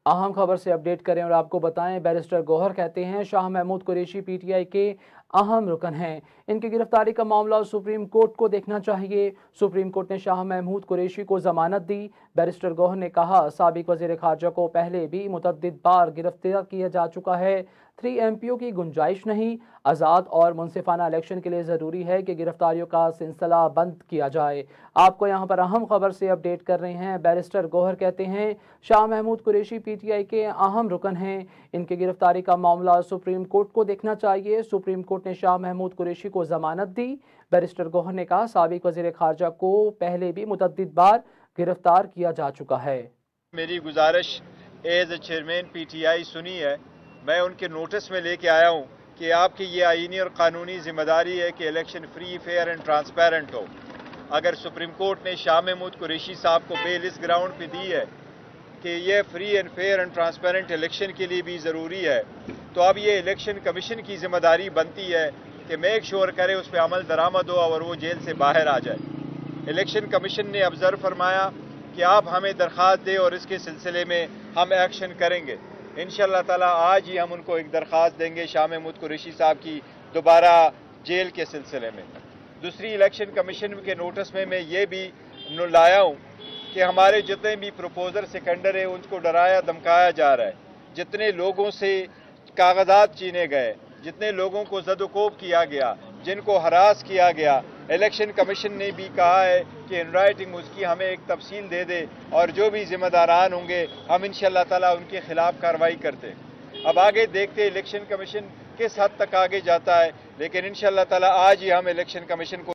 अहम खबर से अपडेट करें और आपको बताएं, बैरिस्टर गौहर कहते हैं शाह महमूद कुरैशी पीटीआई के अहम रुकन हैं। इनकी गिरफ्तारी का मामला सुप्रीम कोर्ट को देखना चाहिए। सुप्रीम कोर्ट ने शाह महमूद कुरैशी को जमानत दी। बैरिस्टर गौहर ने कहा, साबिक वज़ीर ख़ारजा को पहले भी मुतअद्दिद बार गिरफ्तार किया जा चुका है। 3 MPO की गुंजाइश नहीं। आज़ाद और मुनसिफाना इलेक्शन के लिए ज़रूरी है कि गिरफ्तारियों का सिलसिला बंद किया जाए। आपको यहाँ पर अहम खबर से अपडेट कर रहे हैं। बैरिस्टर गौहर कहते हैं शाह महमूद कुरैशी पीटीआई के अहम रुकन हैं। इनकी गिरफ्तारी का मामला सुप्रीम कोर्ट को देखना चाहिए। सुप्रीम कोर्ट ने शाह महमूद कुरैशी को जमानत दी। बैरिस्टर गौहर ने कहा, साबिक वज़ीर ख़ारजा को पहले भी मुतअद्दिद बार गिरफ्तार किया जा चुका है। मेरी गुजारिश एज चेयरमैन पीटीआई सुनी है, मैं उनके नोटिस में लेके आया हूँ कि आपकी ये आईनी और कानूनी जिम्मेदारी है कि election free, fair and transparent हो। अगर सुप्रीम कोर्ट ने शाह महमूद कुरैशी साहब को बेल इस ग्राउंड पे दी है कि ये free and fair and transparent election के लिए भी ज़रूरी है, तो अब ये इलेक्शन कमीशन की जिम्मेदारी बनती है कि मेक श्योर करे उस पर अमल दरामद हो और वो जेल से बाहर आ जाए। इलेक्शन कमीशन ने ऑब्जर्व फरमाया कि आप हमें दरख्वास्त दें और इसके सिलसिले में हम एक्शन करेंगे। इंशाअल्लाह ताला आज ही हम उनको एक दरख्वास्त देंगे शाह महमूद कुरैशी साहब की दोबारा जेल के सिलसिले में। दूसरी, इलेक्शन कमीशन के नोटिस में मैं ये भी लाया हूँ कि हमारे जितने भी प्रपोजर सेकेंडर है उनको डराया धमकाया जा रहा है। जितने लोगों से कागजात छीने गए, जितने लोगों को ज़द-ओ-कोब किया गया, जिनको हरास किया गया, इलेक्शन कमीशन ने भी कहा है कि इन राइटिंग उसकी हमें एक तफसील दे दे और जो भी जिम्मेदारान होंगे हम इंशाअल्लाह ताला उनके खिलाफ कार्रवाई करते। अब आगे देखते इलेक्शन कमीशन किस हद तक आगे जाता है, लेकिन इंशाअल्लाह ताला आज ही हम इलेक्शन कमीशन को